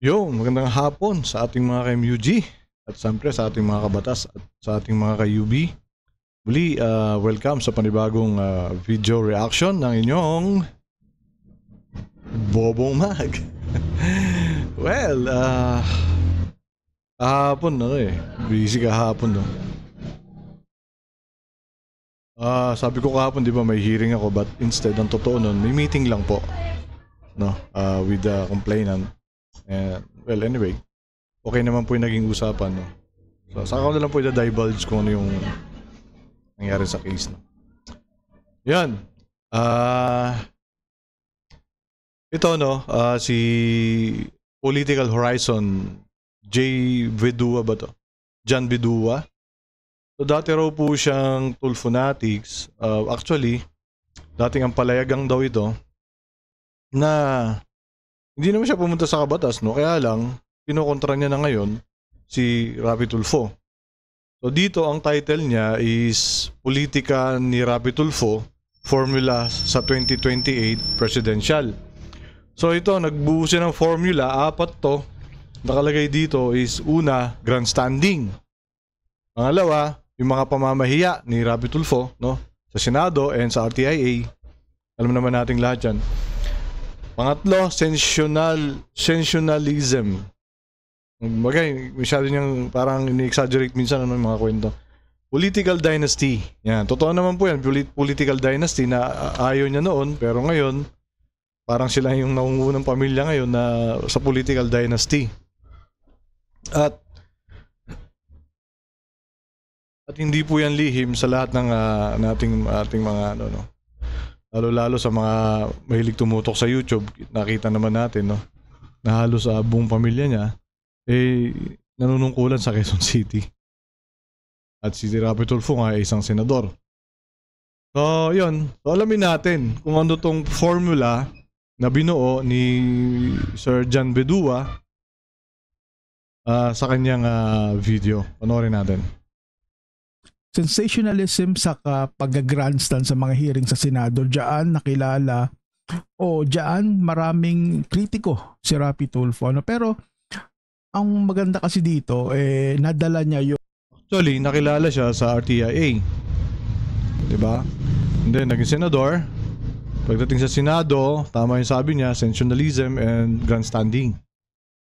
Magandang hapon sa ating mga ka-MUG at siyempre sa ating mga kabatas at sa ating mga ka-UB. Muli, welcome sa panibagong video reaction ng inyong Bobong Mag. Well, kahapon busy kahapon no. Sabi ko kahapon, di ba, may hearing ako, but instead ang totoo nun, may meeting lang po, no, with the complainant. And well, anyway, okay naman po yung naging usapan, no. So saka ko na lang po i-divulge kung ano yung nangyari sa case, no. Yan. Ito, no, si Political Horizon Vidua ba to? John Vidua. So dati raw po siyang Tulfonatics. Actually, dating ang palayagang daw ito na hindi naman siya pumunta sa kabatas, no? Kaya lang, kinokontra niya na ngayon si Rapi Tulfo. So dito ang title niya is Politika ni Rapi Tulfo, Formula sa 2028 Presidential. So ito, nagbuo siya ng formula, 4 to. Nakalagay dito is una, grandstanding. Pangalawa, yung mga pamamahiya ni Rapi Tulfo, no? Sa Senado and sa RTIA. Alam naman nating lahat yan. Pangatlo, sensationalism. Bagay, masyado niyang parang ini-exaggerate minsan ano yung mga kwento. Political dynasty. Yan, totoo naman po yan, political dynasty na ayaw niya noon, pero ngayon, parang sila yung nangungunang pamilya ngayon na sa political dynasty. At hindi po yan lihim sa lahat ng ating mga ano, no. Lalo sa mga mahilig tumutok sa YouTube, nakita naman natin, no, na halos buong pamilya niya nanunungkulan sa Quezon City. At si Rapi Tulfo nga ay isang senador. So, yun. So, alamin natin kung ano tong formula na binuo ni Sir John Vidua sa kanyang video. Panoorin natin. Sensationalism sa pag-grandstand sa mga hearing sa Senado, diyan nakilala diyan maraming kritiko si Rapi Tulfo, no? Pero ang maganda kasi dito nadala niya yung actually nakilala siya sa RTIA, diba? And then naging senador. Pagdating sa Senado, tama yung sabi niya, sensationalism and grandstanding,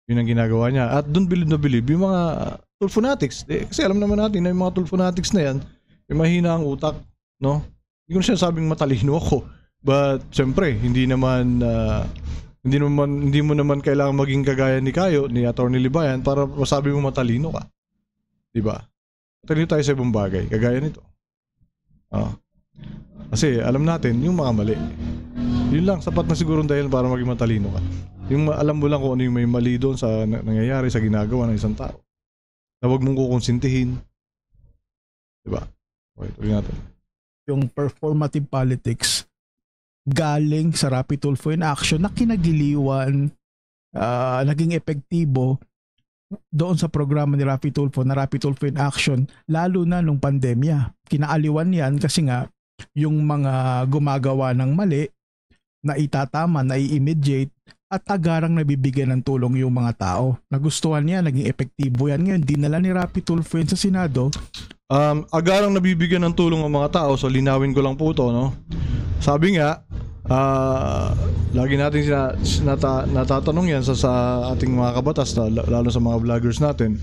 yun ang ginagawa niya. At doon bilib na bilib yung mga Tulfonatics, kasi alam naman natin na yung mga Tulfonatics na yan, yung mahina ang utak, no? Hindi ko siya sabing matalino ako, but syempre hindi mo naman kailangan maging kagaya ni Kayo, ni Atty. Libayan para masabi mo matalino ka, di ba? Matalino tayo sa ibang bagay, kagaya nito. Kasi alam natin yung mga mali. Yun lang, sapat na siguro dahil para maging matalino ka. Yung alam mo lang kung ano yung may mali doon sa nangyayari sa ginagawa ng isang tao, na huwag mong kukonsintihin. Diba? Okay, tuloy natin. Yung performative politics galing sa Rapi Tulfo in action na kinagiliwan, naging epektibo doon sa programa ni Rapi Tulfo na Rapi Tulfo in action, lalo na nung pandemya. Kinaaliwan yan kasi nga yung mga gumagawa ng mali na itatama, na i-immediate at agarang nabibigyan ng tulong yung mga tao. Nagustuhan niya, naging epektibo yan. Ngayon, dinala ni Rapi Tulfo sa Senado. Agarang nabibigyan ng tulong ang mga tao, so linawin ko lang po ito, no? Sabi nga, lagi natin natatanong yan sa ating mga kabatas, lalo sa mga vloggers natin,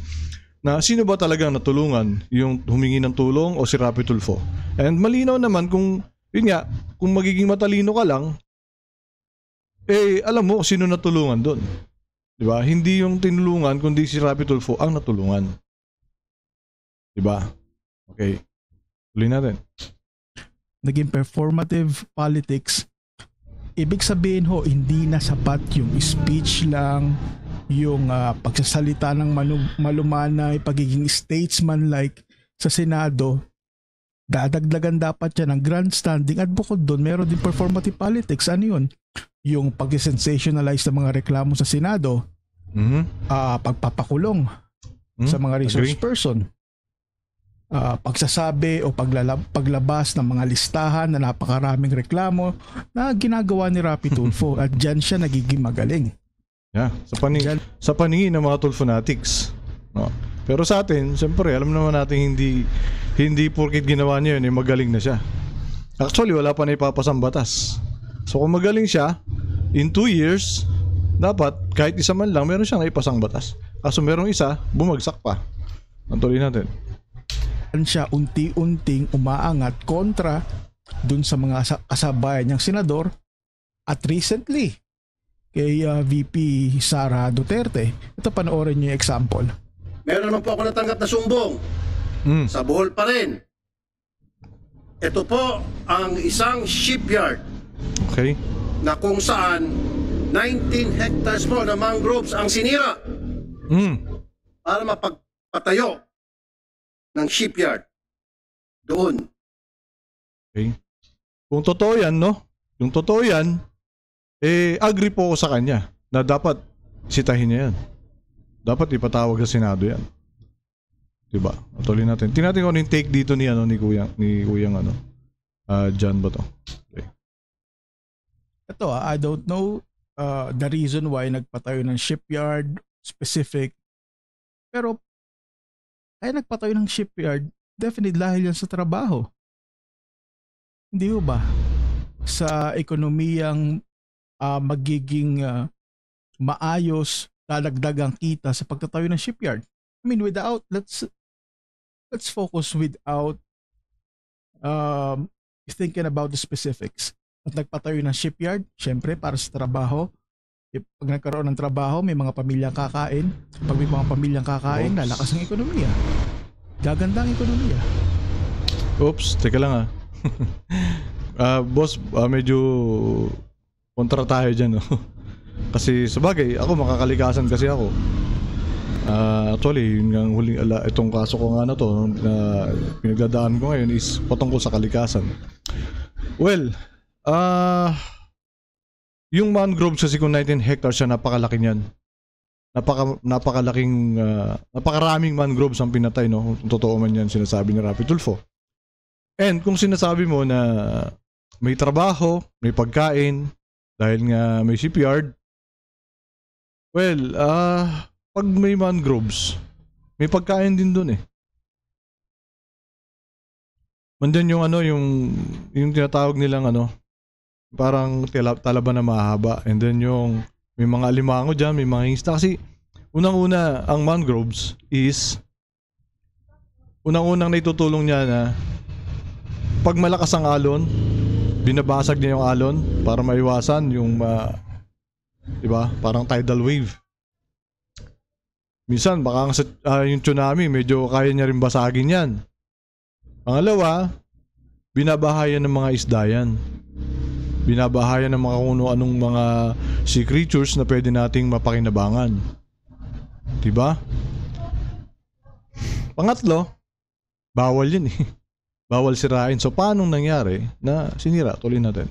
na sino ba talagang natulungan, yung humingi ng tulong o si Rapi Tulfo? And malinaw naman kung, yun nga, kung magiging matalino ka lang, alam mo sino natulungan doon. Diba? Hindi yung tinulungan, kundi si Rapi Tulfo ang natulungan. Diba? Okay. Tuloy natin. Naging performative politics. Ibig sabihin hindi na sapat yung speech lang, yung pagsasalita ng malumanay, pagiging statesman-like sa Senado. Dadagdagan dapat yan ng grandstanding at bukod doon, meron din performative politics. Ano yun? Yung pag-sensationalize ng mga reklamo sa Senado, pagpapakulong sa mga resource person, pagsasabi o paglabas ng mga listahan na napakaraming reklamo na ginagawa ni Rapi Tulfo at dyan siya nagiging magaling. Yeah, sa paningin ng mga Tulfo fanatics. No? Pero sa atin, siyempre, alam naman natin hindi porkit ginawa niya yun, magaling na siya. Actually, wala pa na ipapasang batas. So kung magaling siya, in 2 years, dapat kahit isa man lang, meron siyang ipasang batas. Kaso merong isa, bumagsak pa. Antuloy natin. Siya unti-unting umaangat kontra dun sa mga kasabayan niyang senador at recently kay VP Sara Duterte. Ito, panoorin niyo yung example. Meron naman po ako natanggap na sumbong sa Bohol pa rin. Ito po ang isang shipyard Okay? na kung saan 19 hectares po na mangroves ang sinira para mapagpatayo ng shipyard doon. Okay. Kung totoo yan, no? Yung totoo yan, agree po ako sa kanya na dapat sitahin niya yan. Dapat ipatawag sa Senado yan. Diba? Tuloy natin. Tingnan natin kung ano yung take dito ni Kuyang John ba to? Okay. Ito, I don't know the reason why nagpatayo ng shipyard specific. Pero ay nagpatayo ng shipyard, definitely dahil yan sa trabaho. Hindi mo ba? Sa ekonomiyang magiging maayos, dadagdagang kita sa pagtatayo ng shipyard. I mean, let's focus without thinking about the specifics. At nagpatayo ng shipyard, syempre para sa trabaho. Pag nagkaroon ng trabaho, may mga pamilyang kakain. Pag may mga pamilyang kakain, lalakas ang ekonomiya. Gaganda ang ekonomiya. Oops, teka lang boss, medyo kontra tayo dyan, no? Kasi sabagay, ako makakalikasan kasi ako. Actually, yun nga itong kaso ko nga na to na pinagdadaan ko ngayon is patungkol sa kalikasan. Well, yung mangroves kasi kung 19 hectares siya, napakalaki niyan. Napakaraming mangroves ang pinatay, no? Kung totoo man yan sinasabi ni Rapi Tulfo. And kung sinasabi mo na may trabaho, may pagkain, dahil nga may shipyard, well, pag may mangroves, may pagkain din dun eh. Mandan yung yung tinatawag nilang parang talaba na mahaba, and then yung may mga alimango dyan, may mga isda. Kasi unang-una ang mangroves is unang-unang naitutulong niya na pag malakas ang alon, binabasag niya yung alon para maiwasan yung diba, parang tidal wave. Minsan baka yung tsunami medyo kaya niya rin basagin yan. Pangalawa, binabahayan ng mga isda yan. Binabahayan ng mga kung anong mga sea creatures na pwede nating mapakinabangan. Diba? Pangatlo, bawal yun eh. Bawal sirain. So paano nangyari na sinira? Tuloy natin.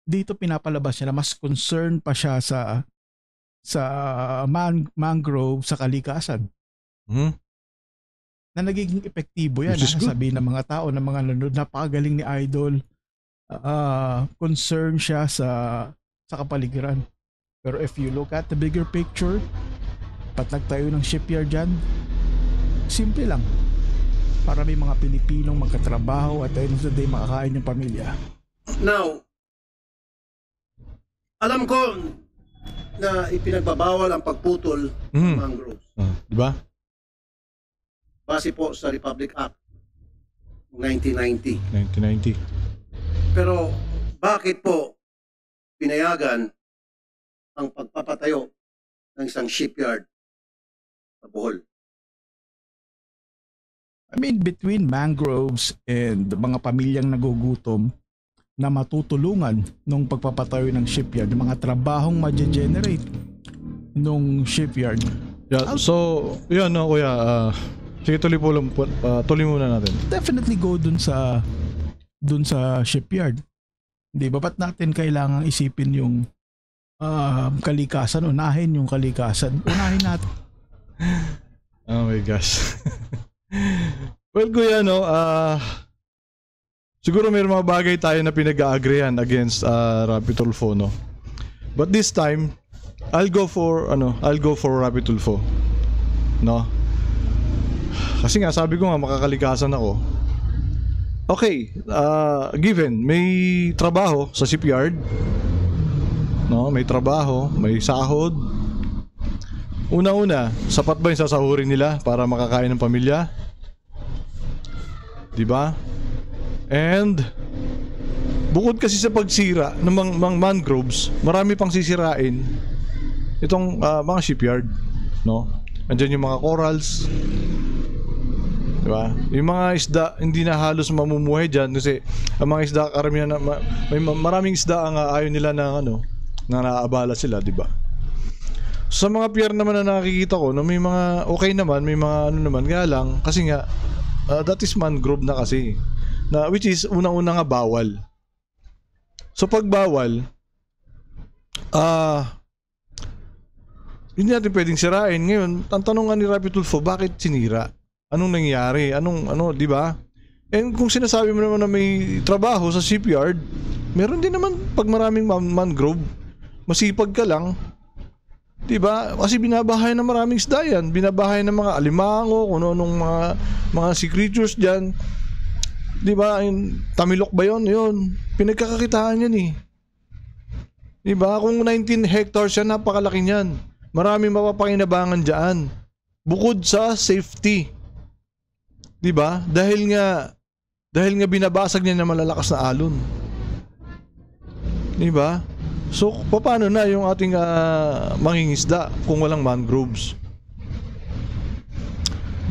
Dito pinapalabas niya na mas concerned pa siya sa mangrove sa kalikasan. Na nagiging epektibo yan. Sabihin ng mga tao, ng mga nanonood, napakagaling ni Idol. Concern siya sa kapaligiran. Pero if you look at the bigger picture, ba't nagtayo ng shipyard dyan? Simple lang. Para may mga Pilipinong magkatrabaho at ayun sa day makakain yung pamilya. Now, alam ko na ipinagbabawal ang pagputol ng mangroves. Diba? Base po sa Republic Act 1990. 1990. Pero bakit po pinayagan ang pagpapatayo ng isang shipyard sa Bohol? I mean, between mangroves and mga pamilyang nagugutom na matutulungan nung pagpapatayo ng shipyard, mga trabahong ma-generate nung shipyard. Yeah, so, yun no, kuya. Sige, tuloy muna natin. Definitely go dun sa shipyard. Di ba? Ba't natin kailangang isipin yung kalikasan? Unahin yung kalikasan. Unahin natin. Oh my gosh. Well, kuya, no, siguro may mga bagay tayo na pinag-aagrehan against Rapi Tulfo, no? But this time, I'll go for Rapi Tulfo. No? Kasi nga sabi ko nga makakalikasan ako. Okay, given may trabaho sa shipyard, no, may trabaho, may sahod. Una-una, sapat ba yung sasahurin nila para makakain ng pamilya? 'Di ba? And bukod kasi sa pagsira ng mga mangroves, marami pang sisirain itong mga shipyard, no? Andiyan yung mga corals. Diba? Yung mga isda hindi na halos mamumuhay diyan kasi ang mga isda karamihan na may maraming isda ang ayaw nila ng na naaabala sila, di ba? Sa mga pier naman na nakikita ko, no, may mga okay naman, may mga naman, kaya lang kasi nga that is mangrove na kasi. Na which is unang-una nga bawal. So pag bawal, hindi natin pwedeng sirain. Ngayon, ang tanong nga ni Rapi Tulfo, bakit sinira? Anong nangyari? Di ba? And kung sinasabi mo naman na may trabaho sa shipyard, meron din naman pag maraming mangrove. Masipag ka lang. Di ba? Kasi binabahay ng maraming isda yan. Binabahay ng mga alimango, kung anong mga sea creatures dyan. Di ba? Tamilok ba yun? Yun. Pinagkakakitaan yan eh. Di ba? Kung 19 hectares yan, napakalaki niyan. Maraming mapapakinabangan dyan. Bukod sa safety. 'Di ba? Dahil nga binabasag niya ng malalakas na alon. 'Di ba? So paano na yung ating mangingisda kung walang mangroves?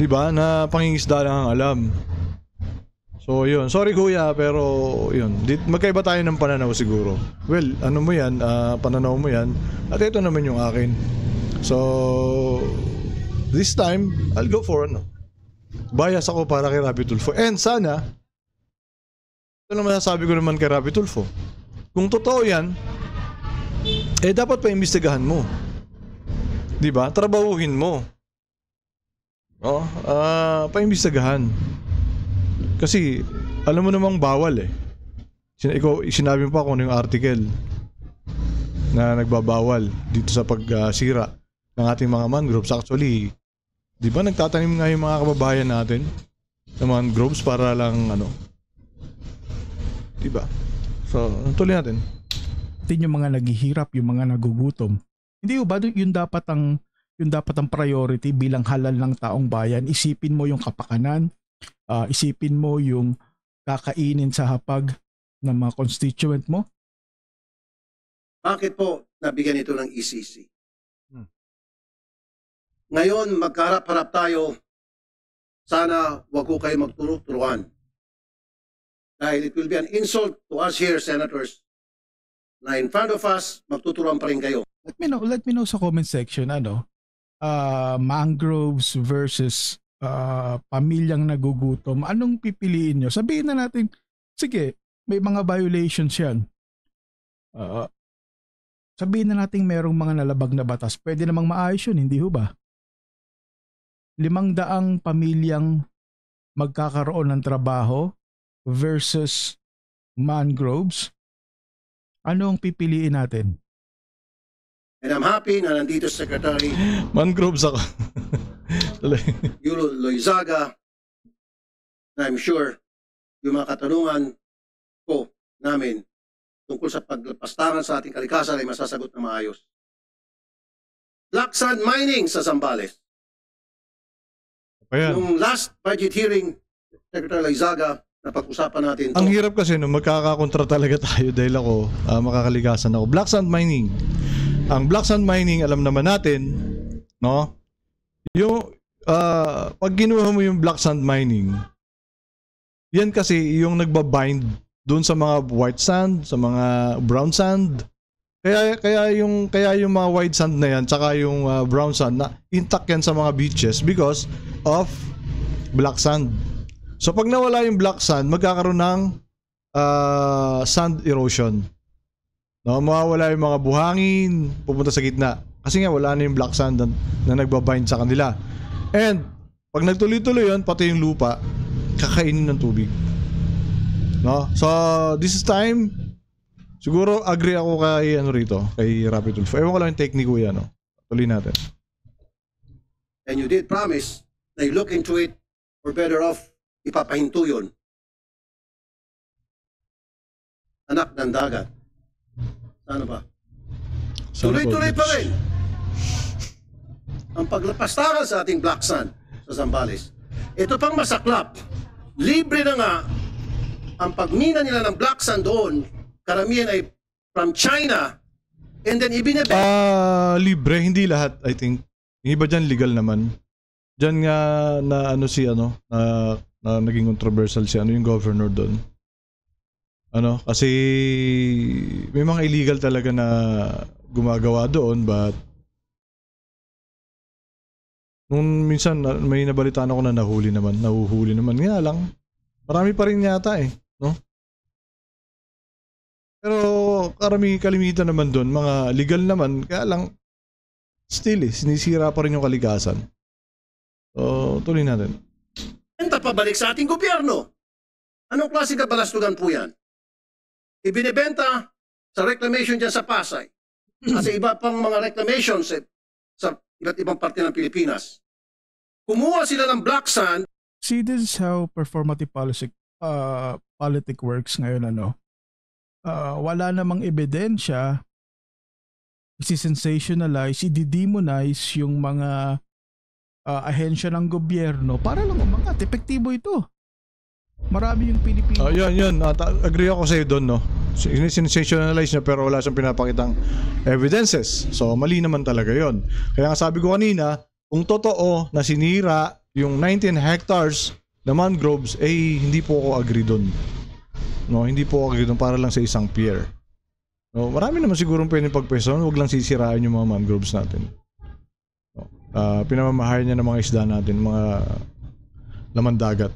'Di ba? Na pangingisda lang ang alam. So yun, sorry kuya pero yun, magkaiba tayo ng pananaw siguro. Well, ano mo yan, pananaw mo yan, at ito naman yung akin. So this time, I'll go for bias ako para kay Rapi Tulfo. And sana, ito naman masasabi ko naman kay Rapi Tulfo, kung totoo yan, dapat pa-imbestigahan mo. Diba? Trabahuhin mo. Pa-imbestigahan. Kasi, alam mo namang bawal eh. Sinabi mo pa kung ano yung article na nagbabawal dito sa pagsira ng ating mga mangroves. Actually, di ba nagtatanim nga yung mga kababayan natin ng mangroves para lang di ba? So, tuloy natin. Yung mga naghihirap, yung mga nagugutom. Hindi ba yung dapat ang priority bilang halal ng taong bayan? Isipin mo yung kapakanan, isipin mo yung kakainin sa hapag ng mga constituent mo. Bakit po nabigyan ito ng ECC? Ngayon, magkaharap-harap tayo. Sana wag ko kayo magturo-turuan. Dahil it will be an insult to us here, senators, na in front of us, magtuturuan pa rin kayo. Let me know sa comment section, mangroves versus pamilyang nagugutom. Anong pipiliin nyo? Sabihin na natin, sige, may mga violations yan. Sabihin na natin merong mga nalabag na batas. Pwede namang maayos yun, hindi ho ba? 500 pamilyang magkakaroon ng trabaho versus mangroves. Ano ang pipiliin natin? And I'm happy na nandito Secretary mangroves ako. Yulo Loizaga, na I'm sure yung mga katanungan ko namin tungkol sa pagpastangan sa ating kalikasan ay masasagot na maayos. Black sand mining sa Zambales. Ayan. Yung last budget hearing, Secretary Loizaga, na pag-usapan natin to. Ang hirap kasi magkakakontra talaga tayo dahil ako makakalikasan ako. Black sand mining. Ang black sand mining, alam naman natin, no? Yung pag ginuha mo yung black sand mining, yan kasi yung nagbabind doon sa mga white sand, sa mga brown sand. Kaya yung mga white sand na yan, tsaka yung brown sand na intact yan sa mga beaches because of black sand. So pag nawala yung black sand, magkakaroon ng sand erosion. No, mawawala yung mga buhangin, pupunta sa gitna. Kasi nga wala na yung black sand na nagbabind sa kanila. And pag nagtuloy-tuloy yun, pati yung lupa, kakainin ng tubig. No? So this is time Siguro agree ako kay ano rito, kay Rapi Tulfo. Ewan ko lang yung technique ko yan, no? Tuloy natin. And you did promise na you look into it or better off, ipapahinto yun. Anak ng dagat. Ano ba? Tuloy-tuloy pa rin ang paglapastangan sa ating Black Sand sa Zambales. Ito pang masaklap. Libre na nga ang pagmina nila ng Black Sand doon. Karamihan ay from China and then ibinebenta. Libre, hindi lahat, I think. Yung iba dyan legal naman. Diyan nga na ano si ano na naging controversial si ano yung governor doon. Ano, kasi may mga illegal talaga na gumagawa doon, but nung minsan may nabalitaan ako na nahuhuli naman nga lang. Marami pa rin yata eh, no? Pero kalimitan naman doon, mga legal naman, kaya lang still sinisira pa rin yung kalikasan. So, tuloy natin. Benta pabalik sa ating gobyerno. Anong klase kabalastugan po yan? Ibinebenta sa reclamation dyan sa Pasay. Kasi iba pang mga reclamations sa iba't ibang parte ng Pilipinas. Kumuha sila ng Black Sand. See, this is how performative politic works ngayon, ano? Wala namang ebidensya, isi-sensationalize, i-demonize yung mga ahensya ng gobyerno para lang umangat. Epektibo ito. Marami yung Pilipino. Yan. Agree ako sa'yo doon, no? Sensationalize niya pero wala siyang pinapakitang evidences. So, mali naman talaga yon. Kaya nga sabi ko kanina, kung totoo na sinira yung 19 hectares na mangroves, hindi po ako agree doon. No, hindi po ako agree doon para lang sa isang pier. No, marami naman sigurong pwedeng pagpeson, huwag lang sisirain yung mga mangroves natin. No, pinamamahay niya ng mga isda natin, mga laman dagat.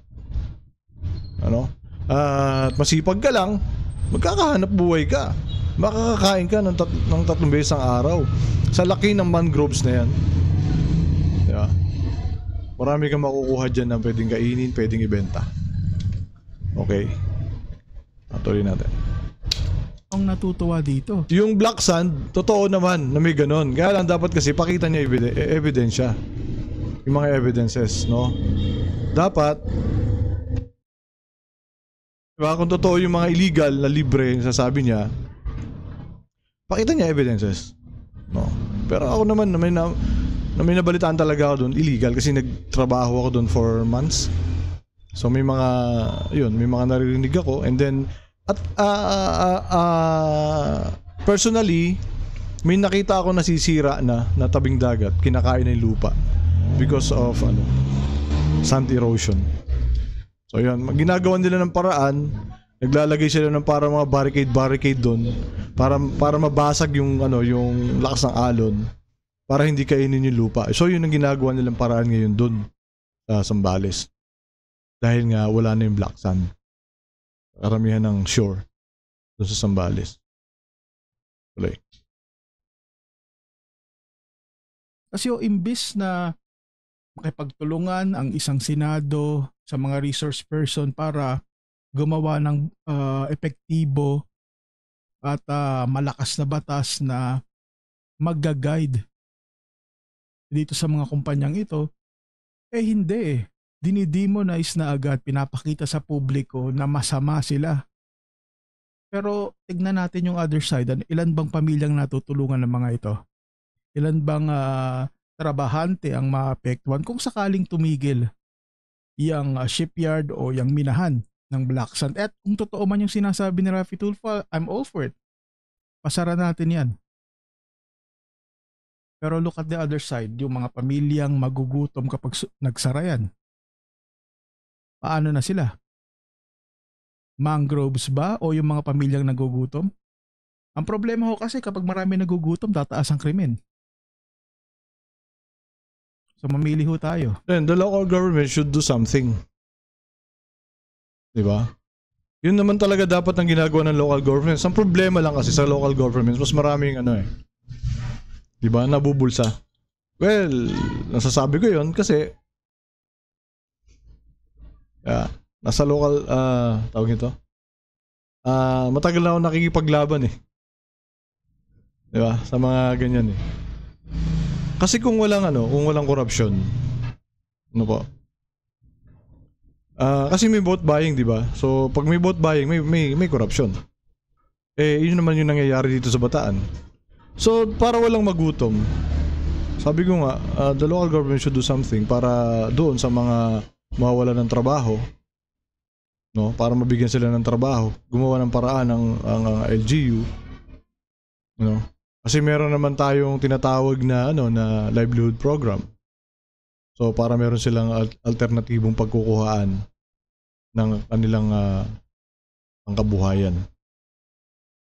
Ano? At masipag ka lang, magkakahanap buhay ka. Makakakain ka ng 3 beses ang araw. Sa laki ng mangroves na yan. Diba? Marami kang makukuha dyan na pwedeng kainin, pwedeng ibenta. Okay. Tuloy natin. Ang natutuwa dito. Yung Black Sand, totoo naman na may ganon. Kaya lang dapat kasi pakita niya ebidensya. Yung mga evidences, no? Dapat diba, kung totoo yung mga illegal na libre, sasabi niya, pakita niya evidences. No. Pero ako naman, may nabalitaan talaga ako doon, illegal, kasi nagtrabaho ako doon for months. So may mga naririnig ako, and then, personally, may nakita ako nasisira na tabing dagat, kinakain na yung lupa because of sand erosion. So yan, ginagawa nila ng paraan, naglalagay sila ng para mga barricade doon para mabasag yung yung lakas ng alon para hindi kainin yung lupa. So yun ang ginagawa nilang paraan ngayon doon sa Zambales. Dahil nga wala na yung black sand. Karamihan ng shore doon sa Zambales. Tuloy. Kasi imbis na makipagtulungan ang isang senado sa mga resource person para gumawa ng epektibo at malakas na batas na magga-guide dito sa mga kumpanyang ito, hindi dinidemonize na agad, pinapakita sa publiko na masama sila. Pero tignan natin yung other side. Ilan bang pamilyang natutulungan ng mga ito? Ilan bang trabahante ang maapektuhan kung sakaling tumigil yung shipyard o yung minahan ng black sand? At kung totoo man yung sinasabi ni Rafi Tulfo, I'm all for it. Pasara natin yan. Pero look at the other side, yung mga pamilyang magugutom kapag nagsara yan. Paano na sila? Mangroves ba o yung mga pamilyang nagugutom? Ang problema ho kasi kapag marami nagugutom, tataas ang krimen. So mamili ho tayo. Then the local government should do something. Diba? Yun naman talaga dapat ang ginagawa ng local governments. Ang problema lang kasi sa local governments, mas maraming diba, nabubulsa. Well, nasasabi ko yun kasi nasa local, tawag ito, matagal na ako nakikipaglaban eh. Di ba? Sa mga ganyan eh. Kasi kung walang korupsyon, ano po? Kasi may vote buying, di ba? So, pag may vote buying, may korupsyon. Yun naman yung nangyayari dito sa Bataan. So, para walang magutom, sabi ko nga, the local government should do something para doon sa mga mawawalan ng trabaho, no? Para mabigyan sila ng trabaho, gumawa ng paraan ang LGU, no? Kasi meron naman tayong tinatawag na na livelihood program. So para meron silang alternatibong pagkukuhaan ng kanilang pangkabuhayan.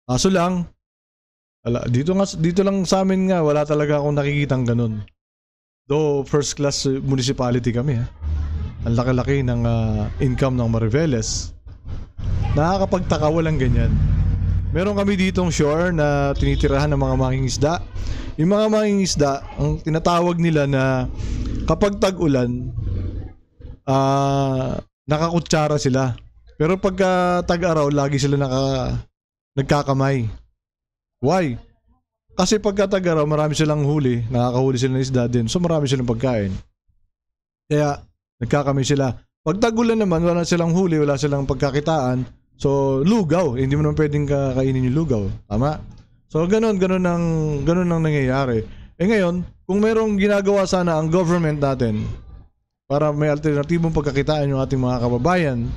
Kaso lang, dito lang sa amin nga wala talaga akong nakikitang ganun. Though first class municipality kami, ang laki-laki ng income ng Mariveles. Nakakapagtaka, walang ganyan. Meron kami ditong shore na tinitirahan ng mga mangingisda. Yung mga mangingisda, ang tinatawag nila na kapag tag-ulan, nakakutsara sila. Pero pagka tag-araw, lagi sila nagkakamay. Why? Kasi pagka tag-araw, marami silang huli, nakakahuli sila ng isda din, so marami silang pagkain. Kaya nagkakamay sila. Pag tag-ulan naman, wala silang huli, wala silang pagkakitaan. So, lugaw. Hindi mo naman pwedeng kakainin yung lugaw. Tama? So, ganun ang nangyayari. Ngayon, kung merong ginagawa sana ang government natin para may alternatibong pagkakitaan yung ating mga kababayan,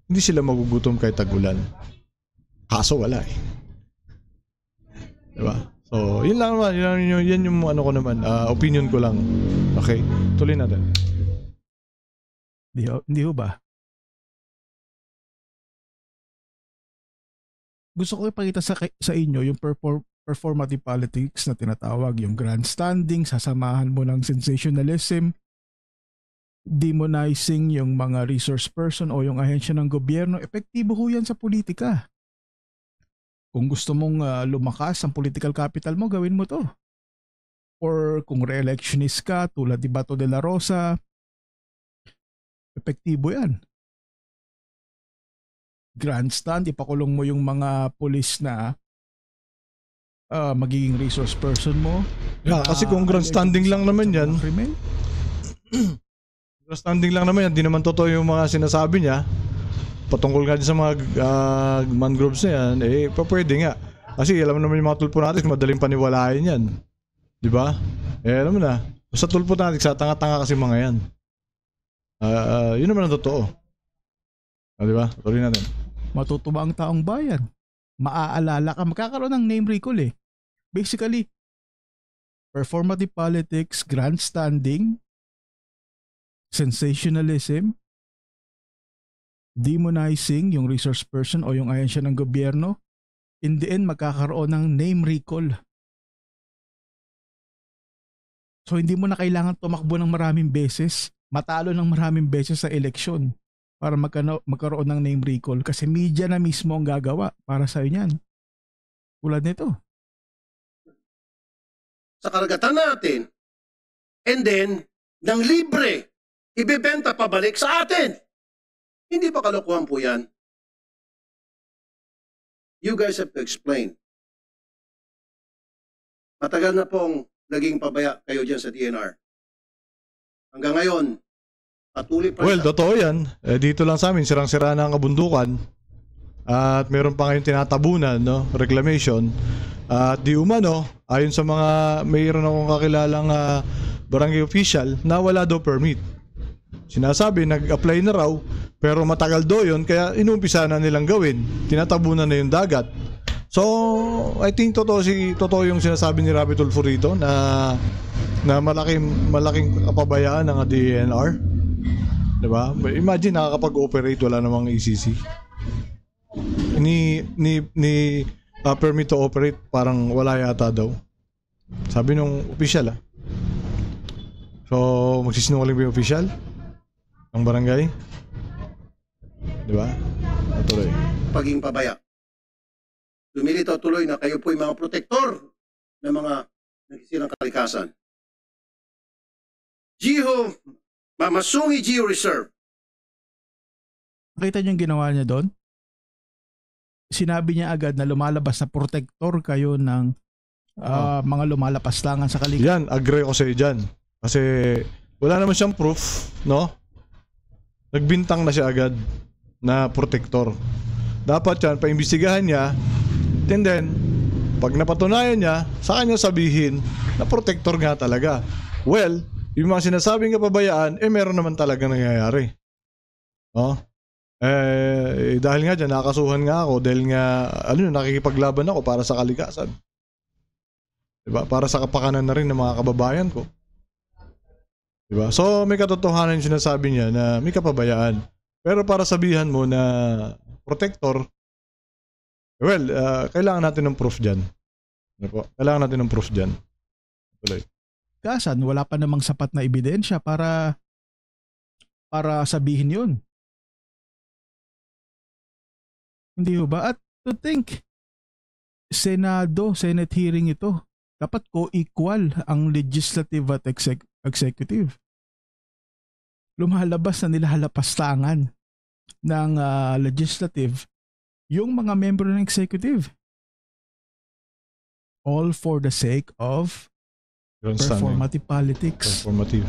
hindi sila magugutom kahit tag-ulan. Kaso wala eh. Diba? So, yun lang naman. Yan yung ko naman. Opinion ko lang. Okay? Tuloy natin. Hindi ho ba? Gusto ko ipakita sa inyo yung performative politics na tinatawag, yung grandstanding, sasamahan mo ng sensationalism, demonizing yung mga resource person o yung ahensya ng gobyerno. Epektibo ho yan sa politika. Kung gusto mong lumakas ang political capital mo, gawin mo to. Or kung re-electionist ka, tulad ni Bato de la Rosa, epektibo yan. Grandstand, ipakulong mo yung mga pulis na magiging resource person mo. Yeah, kasi kung grandstanding lang naman yan, grandstanding lang naman yan, di naman totoo yung mga sinasabi niya. Patungkol nga din sa mga mangroves na yan, pwede nga. Kasi alam mo naman yung mga tulpo natin, madaling paniwalain yan. Di ba? Alam mo na, sa tulpo natin, sa tanga-tanga kasi mga yan. Yun naman ang totoo. Di ba? Tuloy natin. Matutuwa ang taong bayan. Maaalala ka, magkakaroon ng name recall eh. Basically, performative politics, grandstanding, sensationalism, demonizing yung resource person o yung ahensya ng gobyerno, in the end, magkakaroon ng name recall. So, hindi mo na kailangan tumakbo ng maraming beses, matalo ng maraming beses sa eleksyon para magkaroon ng name recall kasi media na mismo ang gagawa para sa inyan. Tulad nito. Sa karagatan natin, and then, ng libre, ibebenta pabalik sa atin. Hindi ba kalokohan po yan? You guys have to explain. Matagal na pong naging pabaya kayo dyan sa DNR. Hanggang ngayon, patuloy pa. Well, totoo yan. Dito lang sa amin, sirang-sira na ang kabundukan. At meron pa ngayong tinatabunan, no? Reclamation. At di umano, ayon sa mga mayroon akong kakilalang barangay official na wala daw permit. Sinasabi, nag-apply na raw, pero matagal daw yun, kaya inumpisa na nilang gawin. Tinatabunan na yung dagat. So, I think totoo yung sinasabi ni Rapi Tulfo rito na malaking kapabayaan ng DNR. Diba? Imagine nakakapag-operate, wala namang ECC. Ni permit to operate, parang wala yata daw. Sabi nung official So, magsisinungaling ba yung official ng barangay? Diba? Tuloy. Paging pabaya. Lumilitaw tuloy na kayo po yung mga protektor ng mga nagsisirang kalikasan. Giho, Mamasungi Geo Reserve. Nakita niyo yung ginawa niya doon? sinabi niya agad na lumalabas na protector kayo ng mga lumalapastangan sa kalikasan. Yan, agree ko sa iyo dyan. Kasi wala naman siyang proof, no? Nagbintang na siya agad na protector. Dapat yan, paimbestigahan niya, and then, pag napatunayan niya, sa kanya sabihin na protector nga talaga. Well, yung mga sinasabing kapabayaan, meron naman talaga nangyayari. No? Dahil nga dyan, nakakasuhan nga ako dahil nga, nakikipaglaban ako para sa kalikasan. Diba? Para sa kapakanan na rin ng mga kababayan ko. Diba? So, may katotohanan yung sinasabi niya na may kapabayaan. Pero para sabihan mo na protector, well, kailangan natin ng proof dyan. Ano po? Kailangan natin ng proof dyan. Tuloy. Kasan, wala pa namang sapat na ebidensya para sabihin yun. Hindi ba? At to think, Senate hearing ito. Dapat co-equal ang legislative at executive. Lumalabas na nilahalapastangan ng legislative yung mga member ng executive. All for the sake of performative politics. Performative.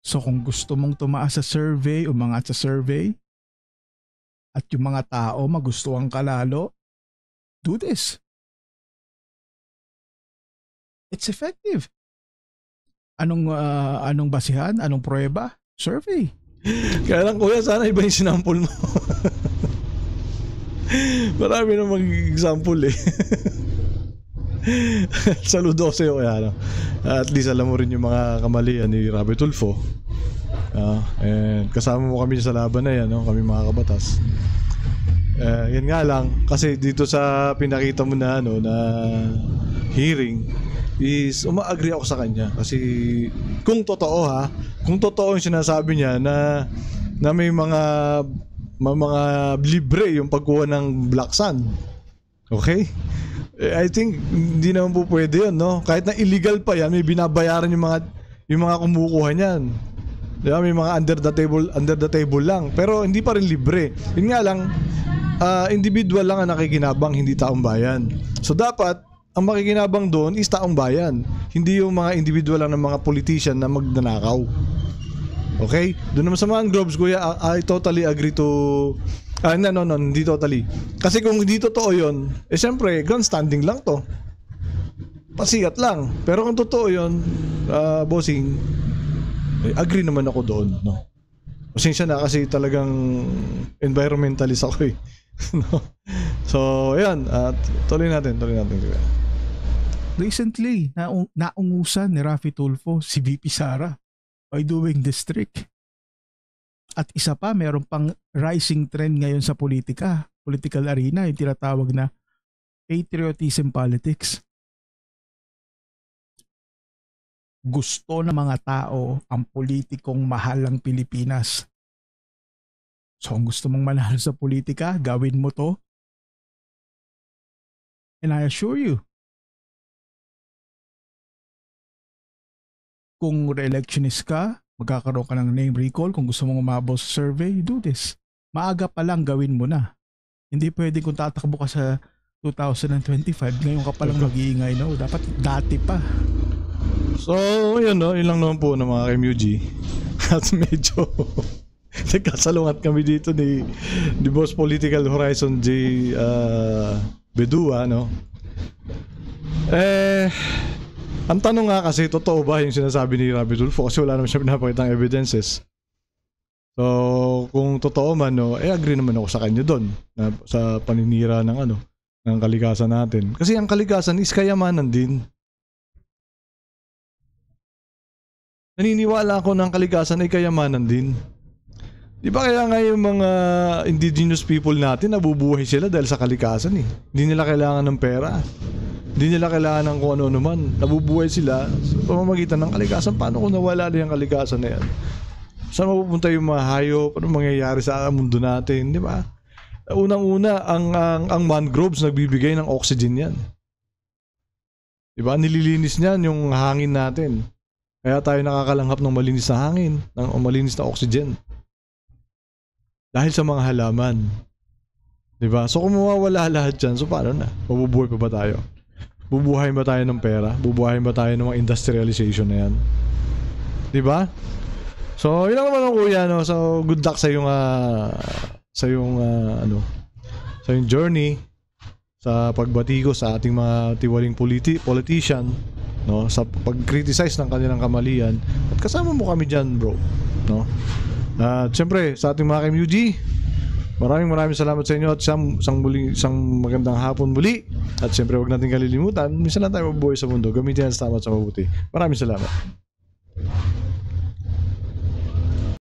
So kung gusto mong tumaas sa survey, umangat sa survey, at yung mga tao magustuhan ka lalo, do this. It's effective. Anong basihan? Anong pruweba? Survey. Kaya lang kuya, sana iba yung sinampol mo. Marami na mag-example eh. Saludo sa iyo kaya. At least alam mo rin yung mga kamalian ni Rabi Tulfo. And kasama mo kami sa laban na yan, no? Kami mga kabatas. Yan nga lang, kasi dito sa pinakita mo na, na hearing, is uma-agree ako sa kanya. Kasi kung totoo kung totoo yung sinasabi niya na may mga libre yung pagkuha ng black sand. Okay? I think hindi naman po pwede yun, no? Kahit na illegal pa yan, may binabayaran yung mga kumukuha niyan. Diba? May mga under the table lang. Pero hindi pa rin libre. Yun nga lang, individual lang ang nakikinabang, hindi taong bayan. So dapat ang makikinabang doon is taong bayan, hindi yung mga individual lang ng mga politician na magnanakaw. Okay? Doon naman sa mangroves, kuya, I totally agree to... No, hindi totally. Kasi kung hindi totoo yun, siyempre, grandstanding lang to. Pasikat lang. Pero kung totoo yun, bossing, agree naman ako doon. No? Pasensya na kasi talagang environmentalist ako eh. No? So, ayan. Tuloy natin. Recently, naungusan ni Rafi Tulfo si VP Sara by doing this trick. At isa pa, meron pang rising trend ngayon sa political arena, yung tinatawag na patriotism politics. Gusto ng mga tao ang politikong mahal ng Pilipinas. So kung gusto mong manalo sa politika, gawin mo to. And I assure you, kung re-electionist ka, magkakaroon ka ng name recall. Kung gusto mong umabot sa survey, do this. Maaga pa lang gawin mo na. Hindi pwede kung tatakbo ka sa 2025, ngayon ka palang mag-iingay. No? Dapat dati pa. So, yun, no? Yun lang naman po ng mga MUG. At medyo nagkasalungat kami dito ni Boss Political Horizon J. Bedua, no? Ang tanong nga kasi, totoo ba yung sinasabi ni Rabi Tulfo? Kasi wala naman siya pinapakitang evidences. So, kung totoo man, no, agree naman ako sa kanya doon sa paninira ng kalikasan natin. Kasi ang kalikasan is kayamanan din. Naniniwala ako ng kalikasan ay kayamanan din. Di ba kaya nga yung mga indigenous people natin, nabubuhay sila dahil sa kalikasan eh. Hindi nila kailangan ng pera. Hindi nila kailangan ng kung ano man. Nabubuhay sila sa pamamagitan ng kalikasan. Paano kung nawala na yung kalikasan na yan? Saan mapupunta yung mga hayop? Ano mangyayari sa mundo natin? Di ba? Unang-una, ang mangroves nagbibigay ng oxygen yan. Di ba? Nililinis niyan yung hangin natin. Kaya tayo nakakalanghap ng malinis na hangin, ng malinis na oxygen. Dahil sa mga halaman. Diba? So kung mawawala lahat dyan, so paano na? Mabubuhay pa ba tayo? Bubuhay ba tayo ng pera? Bubuhay ba tayo ng mga industrialization na yan? Diba? So yun lang naman ang kuya, no? So good luck sa yung sa yung journey sa pagbati ko sa ating mga tiwaling politician, no, sa pag-criticize ng kanilang kamalian, at kasama mo kami diyan, bro, no. At syempre sa ating mga MUG, maraming salamat sa inyo at isang magandang hapon muli. At syempre huwag natin kalilimutan, minsan lang tayo mabuhay sa mundo, gamitin ang tama at sa mabuti. Maraming salamat.